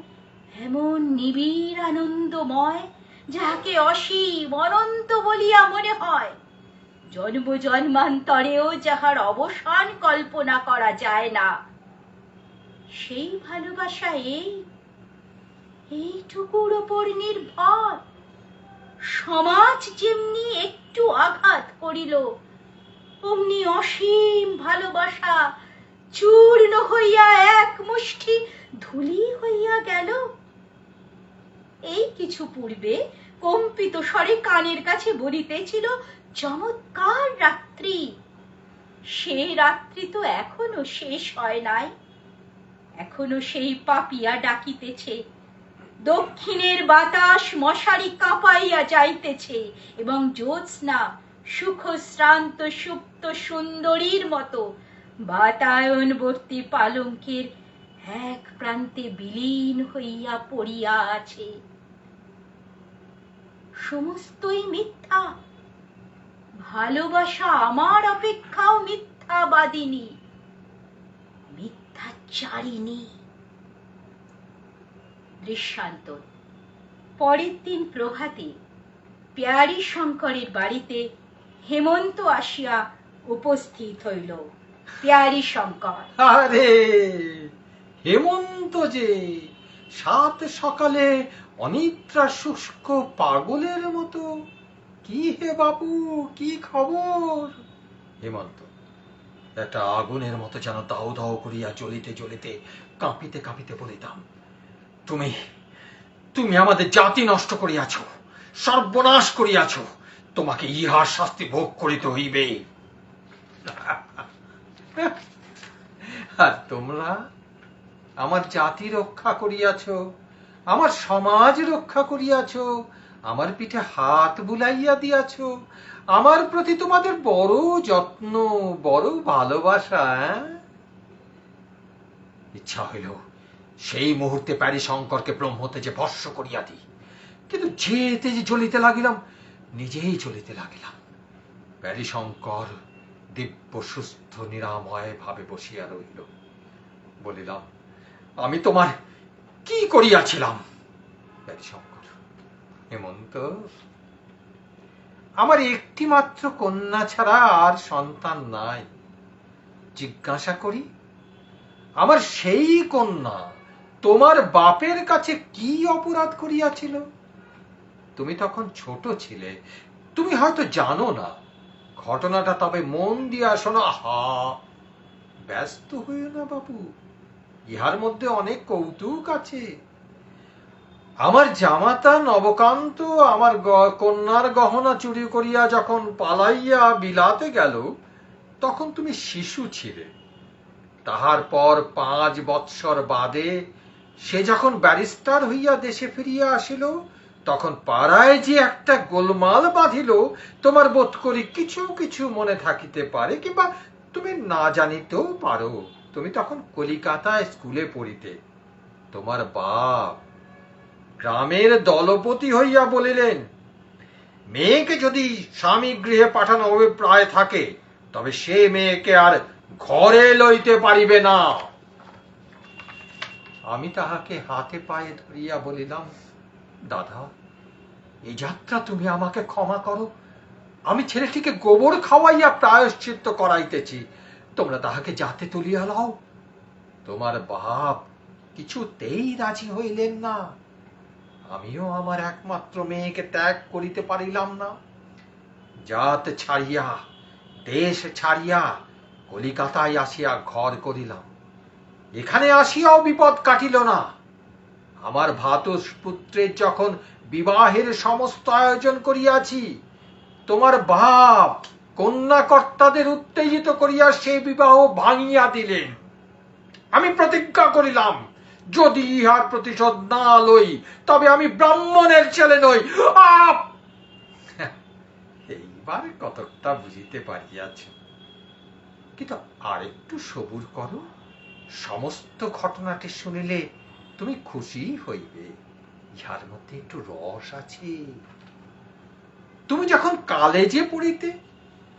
এমন নিবিড় আনন্দময়, যাহাকে অসীম অনন্ত বলিয়া মনে হয়, জন্ম জন্মান্তরেও যাহার অবসান কল্পনা করা যায় না, সেই ভালোবাসা এইটুকুর ওপর নির্ভর। সমাজ যেমনি একটু আঘাত করিল, অমনি অসীম ভালোবাসা চূর্ণ হইয়া এক মুষ্টি ধুলি হইয়া গেল। এই কিছু পূর্বে কম্পিত স্বরে কানের কাছে বলিতেছিল, চমৎকার রাত্রি। সে রাত্রি তো এখনো শেষ হয় নাই। এখনো সেই পাপিয়া ডাকিতেছে, দক্ষিণের বাতাস মশারি কাঁপাইয়া যাইতেছে, এবং জ্যোৎস্না সুখশ্রান্ত সুপ্ত সুন্দরীর মতো বাতায়নবর্তী পালঙ্কের এক প্রান্তে বিলীন হইয়া পড়িয়া আছে। সমস্তই মিথ্যা। ভালোবাসা আমার অপেক্ষাও মিথ্যাবাদিনী, মিথ্যাচারিণী। দৃশ্যান্তর। পরের দিন প্রভাতে পেয়ারী শঙ্করের বাড়িতে হেমন্ত আসিয়া উপস্থিত হইল। পেয়ারী শঙ্কর,
আরে হেমন্ত যে সাত সকালে অনিদ্রা শুষ্ক পাগলের মতো, কি হে বাবু, কি খবর? হেমন্ত একটা আগুনের মতো যেন দাও দাও করিয়া জ্বলিতে জ্বলিতে কাঁপিতে কাঁপিতে বলিতাম, তুমি তুমি আমাদের জাতি নষ্ট করিয়াছ, সর্বনাশ করিয়াছ, তোমাকে ইহার শাস্তি ভোগ করিতে হইবে। আর তোমরা আমার জাতি রক্ষা করিয়াছ, আমার সমাজ রক্ষা করিয়াছ, আমার পিঠে হাত বুলাইয়া দিয়াছ, আমার প্রতি তোমাদের বড় যত্ন, বড় ভালোবাসা। ইচ্ছা হইল সেই মুহূর্তে প্যারী শঙ্করকে ব্রহ্মতেজে ভস্ম করিয়া দিই, কিন্তু যেতে যে জ্বলিতে লাগিলাম, নিজেই জ্বলিতে লাগিলাম। প্যারী শঙ্কর দিব্য সুস্থ নিরাময় ভাবে বসিয়া রহিল। বলিলাম, আমি তোমার কি করিয়াছিলাম? প্যারী শঙ্কর, হেমন্ত, আমার একটি মাত্র কন্যা ছাড়া আর সন্তান নাই। জিজ্ঞাসা করি, আমার সেই কন্যা তোমার বাপের কাছে কি অপরাধ করিয়াছিল? তুমি তখন ছোট ছিলে, তুমি হয়তো জানো না ঘটনাটা, তবে মন দিয়া শোনো। হা, ব্যস্ত হইও না বাবু, ইহার মধ্যে অনেক কৌতুক আছে। আমার জামাতা নবকান্ত আমার কন্যার গহনা চুরি করিয়া যখন পালাইয়া বিলাতে গেল, তখন তুমি শিশু ছিলে। তাহার পর 5 বৎসর বাদে সে যখন ব্যারিস্টার হইয়া দেশে ফিরিয়া আসিল, তখন পাড়ায় যে একটা গোলমাল বাঁধিল, তোমার বোধ করি কিছু কিছু মনে থাকিতে পারে, কিংবা তুমি না জানিতেও পারো। তুমি তখন কলিকাতায় স্কুলে পড়িতে। তোমার বাপ গ্রামের দলপতি হইয়া বলিলেন, মেয়েকে যদি স্বামী গৃহে পাঠানো অভিপ্রায় থাকে, তবে সে মেয়েকে আর ঘরে লইতে পারিবে না। আমি তাহাকে হাতে পায়ে ধরিয়া বলিলাম, দাদা, এই যাত্রা তুমি আমাকে ক্ষমা করো। আমি ছেলেটিকে গোবর খাওয়াইয়া প্রায়শ্চিত্ত করাইতেছি, তোমরা তাহাকে যাতে তুলিয়া লও। তোমার বাপ কিছুতেই রাজি হইলেন না। আমিও আমার একমাত্র মেয়েকে ত্যাগ করিতে পারিলাম না। জাত ছাড়িয়া, দেশ ছাড়িয়া কলিকাতায় আসিয়া ঘর করিলাম। এখানে আসিয়াও বিপদ কাটিল না। আমার ভ্রাতুষ্পুত্রের যখন বিবাহের সমস্ত আয়োজন করিয়াছি, তোমার বাপ কন্যাকর্তাদের উত্তেজিত করিয়া সেই বিবাহ ভাঙিয়া দিলেন। আমি প্রতিজ্ঞা করিলাম, যদি ইহার প্রতিশোধ না লই, তবে আমি ব্রাহ্মণের ছেলে নই। এইবার কতকটা বুঝিতে পারিয়াছ, কিন্তু আরেকটু সবুর করো। সমস্ত ঘটনাটি শুনিলে তুমি খুশি হইবে। ইহার মধ্যে একটু রস আছে। তুমি যখন কলেজে পড়িতে,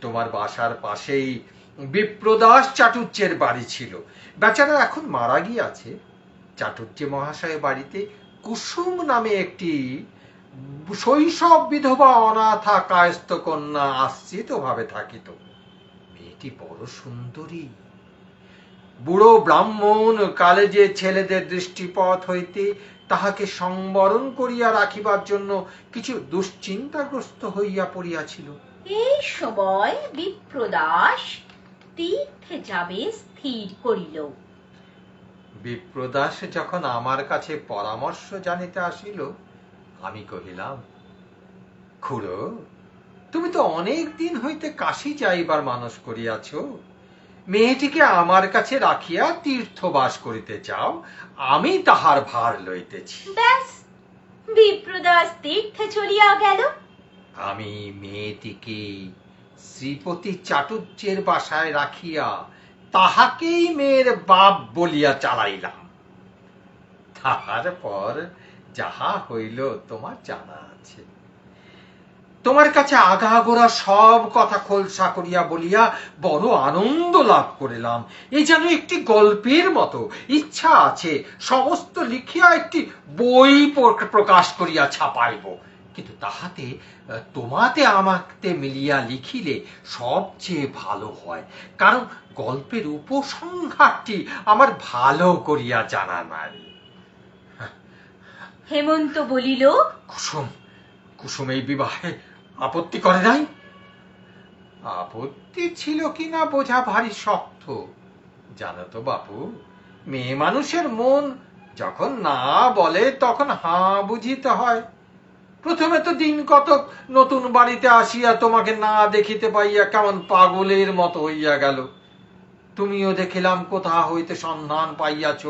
তোমার বাসার পাশেই বিপ্রদাস চাটুর্যের বাড়ি ছিল। বেচারা এখন মারা গিয়াছে। চাটুর্য মহাশয়ের বাড়িতে কুসুম নামে একটি শৈশব বিধবা অনাথা কায়স্থ কন্যা আশ্রিত ভাবে থাকিত। মেয়েটি বড় সুন্দরী। বুড়ো ব্রাহ্মণ কলেজে ছেলেদের দৃষ্টিপথ হইতে তাহাকে সংবরণ করিয়া রাখিবার জন্য কিছু দুশ্চিন্তাগ্রস্ত হইয়া পড়িয়াছিল।
এই সময় বিপ্রদাস তীর্থে যাবে স্থির করিল।
বিপ্রদাস যখন আমার কাছে পরামর্শ জানিতে আসিল, আমি কহিলাম, খুড়ো, তুমি তো অনেক দিন হইতে কাশী যাইবার মানস করিয়াছ। মেয়েটিকে আমার কাছে রাখিয়া তীর্থবাস করিতে চাও, আমি তাহার ভার লইতেছি।
ব্যাস, বিপ্রদাস তীর্থে চলিয়া গেল।
আমি মেয়েটিকে শ্রীপতি চাটুর্যের বাসায় রাখিয়া তাহাকেই মেয়ের বাপ বলিয়া চালাইলাম। তারপর যাহা হইল তোমার জানা আছে। তোমার কাছে আগাগোড়া সব কথা খোলসা করিয়া বলিয়া বড় আনন্দ লাভ করিলাম। এই যেন একটি গল্পের মতো। ইচ্ছা আছে সমস্ত লিখিয়া একটি বই প্রকাশ করিয়া ছাপাইব, কিন্তু তাহাতে তোমাতে আমাকে মিলিয়া লিখিলে সবচেয়ে ভালো হয়, কারণ গল্পের উপসংহারটি আমার ভালো করিয়া জানা নাই।
হেমন্ত বলিল,
কুসুম এই বিবাহে আপত্তি করে নাই? আপত্তি ছিল কিনা বোঝা ভারী শক্ত। জানো তো বাপু, মেয়ে মানুষের মন যখন না বলে তখন হাঁ বুঝিতে হয়। প্রথমে তো দিন কতক নতুন বাড়িতে আসিয়া তোমাকে না দেখিতে পাইয়া কেমন পাগলের মতো হইয়া গেল। তুমিও দেখিলাম কোথা হইতে সন্ধান পাইয়াছ।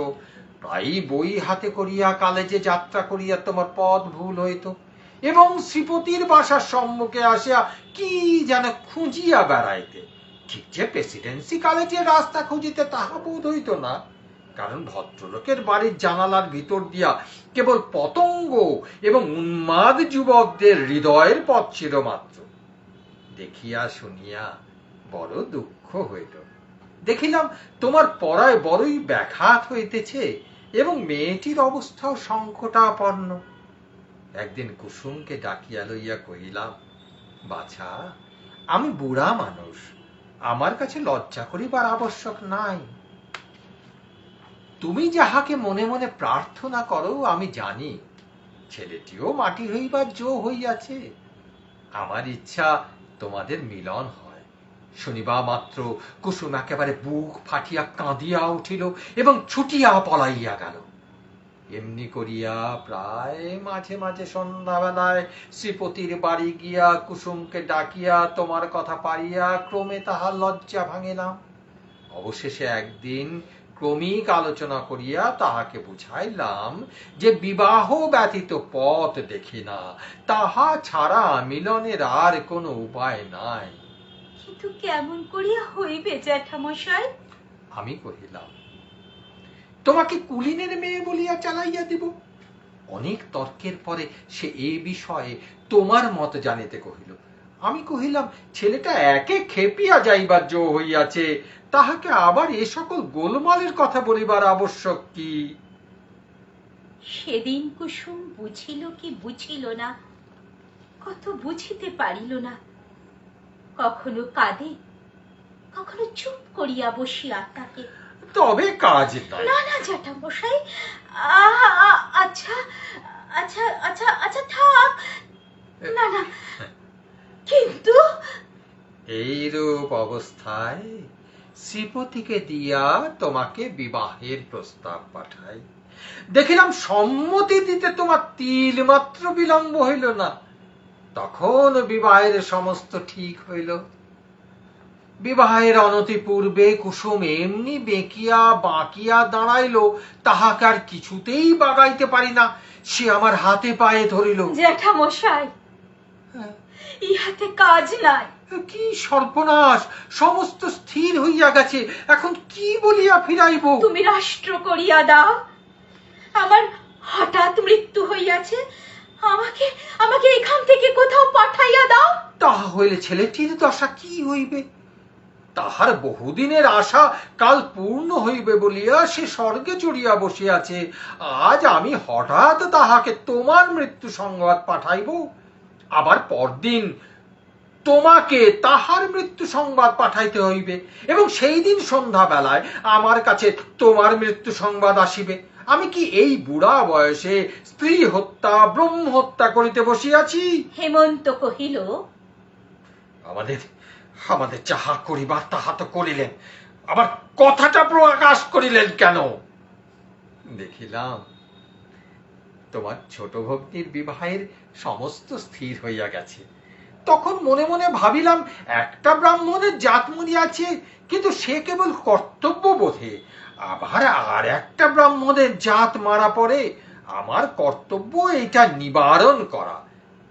প্রায় বই হাতে করিয়া কলেজে যাত্রা করিয়া তোমার পথ ভুল হইত, এবং শ্রীপতির বাসার সম্মুখে আসিয়া কি যেন খুঁজিয়া বেড়াইতে। ঠিক যে প্রেসিডেন্সি কলেজের রাস্তা খুঁজিতে তাহা বোধ হইত না, কারণ ভদ্রলোকের বাড়ির জানালার ভিতর দিয়া কেবল পতঙ্গ এবং উন্মাদ যুবকদের হৃদয়ের পথ ছিল মাত্র। দেখিয়া শুনিয়া বড় দুঃখ হইল। দেখিলাম তোমার পড়ায় বড়ই ব্যাঘাত হইতেছে এবং মেয়েটির অবস্থাও সংকটাপন্ন। একদিন কুসুমকে ডাকিয়া লইয়া কহিলাম, বাছা, আমি বুড়া মানুষ, আমার কাছে লজ্জা করিবার আবশ্যক নাই। তুমি যাহাকে মনে মনে প্রার্থনা করো আমি জানি। ছেলেটিও মাটি হইবার জো হইয়াছে। আমার ইচ্ছা তোমাদের মিলন হয়। শুনিবা মাত্র কুসুম একেবারে বুক ফাটিয়া কাঁদিয়া উঠিল এবং ছুটিয়া পলাইয়া গেল। এমনি করিয়া প্রায় মাঝে মাঝে সন্ধ্যাবেলায় শ্রীপতির বাড়ি গিয়া কুসুমকে ডাকিয়া তোমার কথা পাইয়া ক্রমে তাহার লজ্জা ভাঙিলাম। অবশেষে একদিন ক্রমিক আলোচনা করিয়া তাহাকে বুঝাইলাম যে বিবাহ ব্যতীত পথ দেখি না, তাহা ছাড়া মিলনের আর কোনো উপায় নাই।
কিন্তু কেমন করিয়া হইবে জ্যাঠামশাই?
আমি কহিলাম, তোমাকে কুলিনের মেয়ে বলিয়া চালাইয়া দিব। অনেক তর্কের পরে সে এই বিষয়ে তোমার মত জানিতে কহিল। আমি কহিলাম, ছেলেটা একে খেপিয়া যাইবার জো হইয়াছে, তাহাকে আবার এ সকল গোলমালের কথা বলিবার আবশ্যক কি?
সেদিন কুসুম বুঝিল কি বুঝিল না, কত বুঝিতে পারিল না। কখনো কাঁদে, কখনো চুপ করিয়া বসিয়া থাকে।
তবে কাজ নাই।
না না জ্যাঠামশাই, আচ্ছা আচ্ছা আচ্ছা আচ্ছা থাক। না না, কিন্তু
এইরূপ অবস্থায় শ্রীপতিকে দিয়া তোমাকে বিবাহের প্রস্তাব পাঠাই। দেখিলাম সম্মতি দিতে তোমার তিল মাত্র বিলম্ব হইল না। তখন বিবাহের সমস্ত ঠিক হইল। বিবাহের অনতি পূর্বে কুসুম এমনি বেঁকিয়া বাঁকিয়া দাঁড়াইল, তাহাকে আর কিছুতেই বাগাইতে পারি না। সে আমার হাতে পায়ে ধরিল।
জ্যাঠামশাই, ইহাতে কাজ নাই।
কি সর্বনাশ, সমস্ত স্থির হইয়া গেছে, এখন কি বলিয়া ফিরাইব?
তুমি রাষ্ট্র করিয়া দাও। আমার হঠাৎ মৃত্যু হইয়াছে, আমাকে আমাকে এখান থেকে কোথাও পাঠাইয়া দাও।
তাহা হইলে ছেলেটির দশা কি হইবে? তাহার বহুদিনের আশা কাল পূর্ণ হইবে বলিয়া সে স্বর্গে চড়িয়া বসিয়াছে। আজ আমি হঠাৎ তাহাকে তোমার মৃত্যু সংবাদ পাঠাইব, আবার পরদিন তোমাকে তাহার মৃত্যু সংবাদ পাঠাইতে হইবে, এবং সেই দিন সন্ধ্যা বেলায় আমার কাছে তোমার মৃত্যু সংবাদ আসিবে। আমি কি এই বুড়া বয়সে স্ত্রী হত্যা ব্রহ্ম হত্যা করিতে বসিয়াছি?
হেমন্ত কহিল,
আমাদের আমাদের যাহা করিবার তাহা তো করিলেন, আবার কথাটা প্রকাশ করিলেন কেন? দেখিলাম তোমার ছোট ভগ্নীর বিবাহের সমস্ত স্থির হইয়া গেছে। তখন মনে মনে ভাবিলাম, একটা ব্রাহ্মণের জাত মরিয়াছে, কিন্তু সে কেবল কর্তব্য বোধে, আবার আর একটা ব্রাহ্মণের জাত মারা পড়ে, আমার কর্তব্য এটা নিবারণ করা।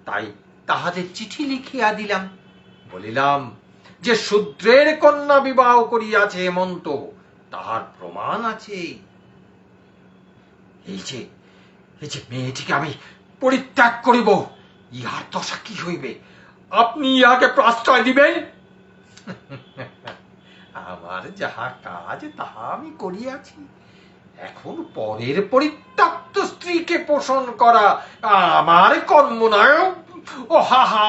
তাই তাহাদের চিঠি লিখিয়া দিলাম, বলিলাম যে শূদ্রের কন্যা বিবাহ করিয়াছে হেমন্ত, তাহার প্রমাণ আছে। এই যে মেয়েটিকে আমি পরিত্যাগ করিব, ইহার দশা কি হইবে? আপনি ইহাকে প্রশ্রয় দিবেন? আমার যাহা কাজ তাহা আমি করিয়াছি, এখন পরের পরিত্যক্ত স্ত্রীকে পোষণ করা আমার কর্ম নয়। ও হাহা,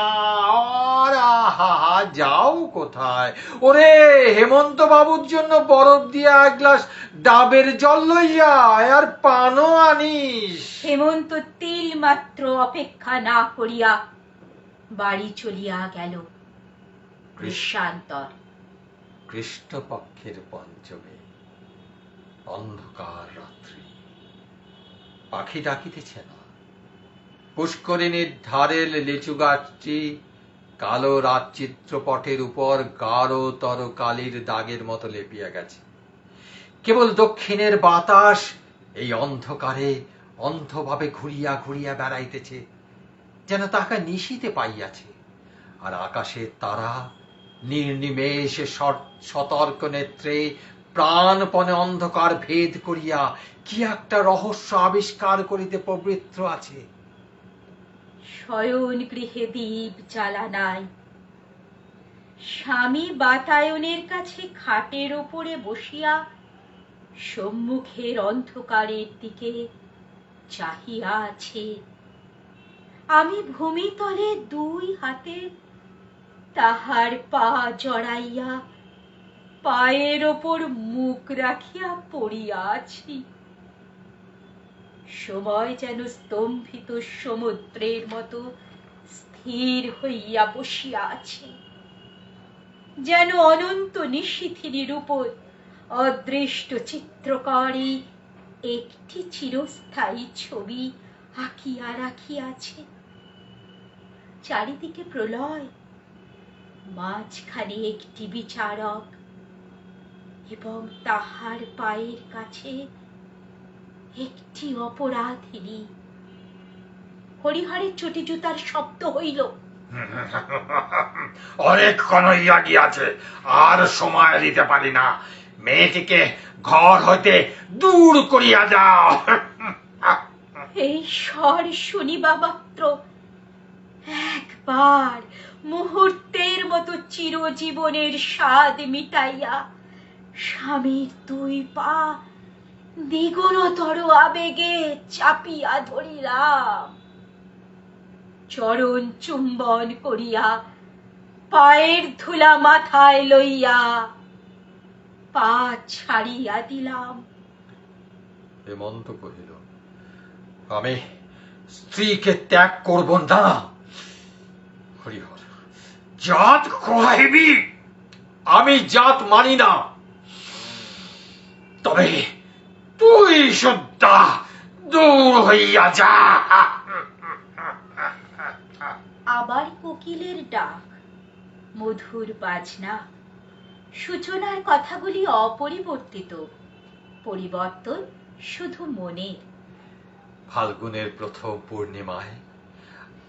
যাও কোথায়? ওরে হেমন্ত বাবুর জন্য বরফ দিয়া এক গ্লাস ডাবের জল লইয়া আর পানও আনিস।
হেমন্ত তিল মাত্র অপেক্ষা না করিয়া বাড়ি চলিয়া গেল। গ্রীষ্মান্তর,
কৃষ্ণপক্ষের পঞ্চমী, অন্ধকার রাত্রি, পাখি ডাকিতেছে না। পুষ্করিণীর ধারের লিচু গাছটি কালো রাত চিত্রপটের উপর গাঢ়তর কালির দাগের মতো লেপিয়া গেছে। কেবল দক্ষিণের বাতাস এই অন্ধকারে অন্ধভাবে ঘুরিয়া ঘুরিয়া বেড়াইতেছে, যেন তাহাকে নিশিতে পাইয়াছে। আর আকাশের তারা নির্নিমেষে সতর্ক নেত্রে প্রাণপণে অন্ধকার ভেদ করিয়া কি একটা রহস্য আবিষ্কার করিতে প্রবৃত্ত আছে।
শয়ন গৃহে দীপ জ্বালা নাই। স্বামী বাতায়নের কাছে খাটের ওপরে বসিয়া সম্মুখের অন্ধকারের দিকে চাহিয়া আছে। আমি ভূমিতলে দুই হাতে তাহার পা জড়াইয়া পায়ের ওপর মুখ রাখিয়া পড়িয়া আছি। সময় যেন স্তম্ভিত সমুদ্রের মতো স্থির হইয়া বসিয়া আছে, যেন অনন্ত নিশীথিনীর উপর অদৃষ্ট চিত্রকারী একটি চিরস্থায়ী ছবি আঁকিয়া রাখিয়াছে। চারিদিকে প্রলয়, মাঝখানে একটি বিচারক, এবং তাহার পায়ের কাছে একটি অপরাধিনী। হরিহরের চটি জুতার শব্দ হইল।
অনেকক্ষণ হইয়া গিয়াছে, আর সময় দিতে পারি না। মেয়েটিকে ঘর হইতে দূর করিয়া যাও।
এই স্বর শুনিবা মাত্র একবার মুহূর্তের মতো চিরজীবনের স্বাদ মিটাইয়া স্বামীর দুই পা দ্বিগুণতর আবেগে চাপিয়া ধরিলাম। চরণ চুম্বন করিয়া পায়ের ধুলা মাথায় লইয়া পা ছাড়িয়া দিলাম।
হেমন্ত কহিল, আমি স্ত্রীকে ত্যাগ করব না। হরিহর, জাত খোয়াইবি? আমি জাত মানি না। তবে তুই সুদ্ধা দূর হইয়া যা।
আবার কোকিলের ডাক, মধুর বাজনা। সূচনার কথাগুলি অপরিবর্তিত, পরিবর্তন শুধু মনের।
ফাল্গুনের প্রথম পূর্ণিমায়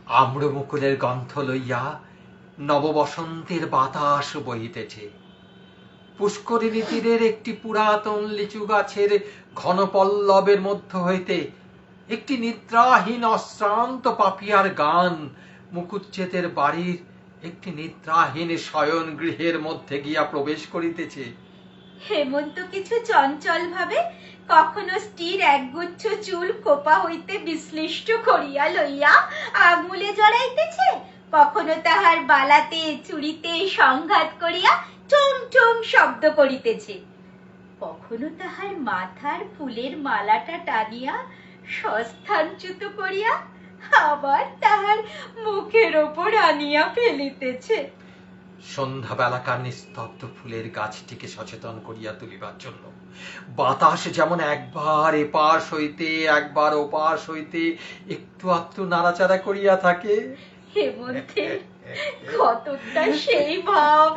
আম্রমুকুলের গন্ধ লইয়া নববসন্তের বাতাস বহিতেছে। পুষ্করিণী তীরের একটি পুরাতন লিচু গাছের ঘন পল্লবের মধ্য হইতে একটি নিদ্রাহীন অশ্রান্ত পাপিয়ার গান মুকুজ্জেদের বাড়ির একটি নিদ্রাহীন শয়ন গৃহের মধ্যে গিয়া প্রবেশ করিতেছে।
হেমন্ত কিছু চঞ্চল ভাবে কখনো স্ত্রীর একগুচ্ছ চুল খোপা হইতে বিশ্লিষ্ট করিয়া লইয়া আঙুলে জড়াইতেছে, কখনো তাহার বালাতে চুড়িতে সংঘাত করিয়া টুম টুম শব্দ করিতেছে, কখনো তাহার মাথার ফুলের মালাটা টানিয়া স্বস্থানচ্যুত করিয়া আবার তাহার মুখের ওপর আনিয়া ফেলিতেছে।
সন্ধ্যাবেলাকার নিস্তব্ধ ফুলের গাছটিকে সচেতন করিয়া তুলিবার জন্য বাতাস যেমন একবার এপাশ হইতে একবার ওপাশ হইতে একটু আধটু নাড়াচাড়া করিয়া থাকে।
হেমন্তের কতটা সেই ভাব।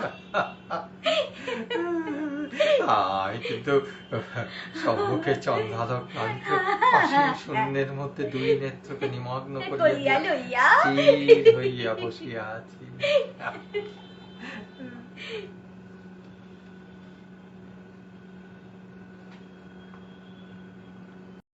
কিন্তু সম্মুখে চন্দ্রালোক ক্লান্ত পাশের শূন্যের মধ্যে দুই নেত্রকে নিমগ্ন করিয়া স্থির হইয়া বসিয়া আছি।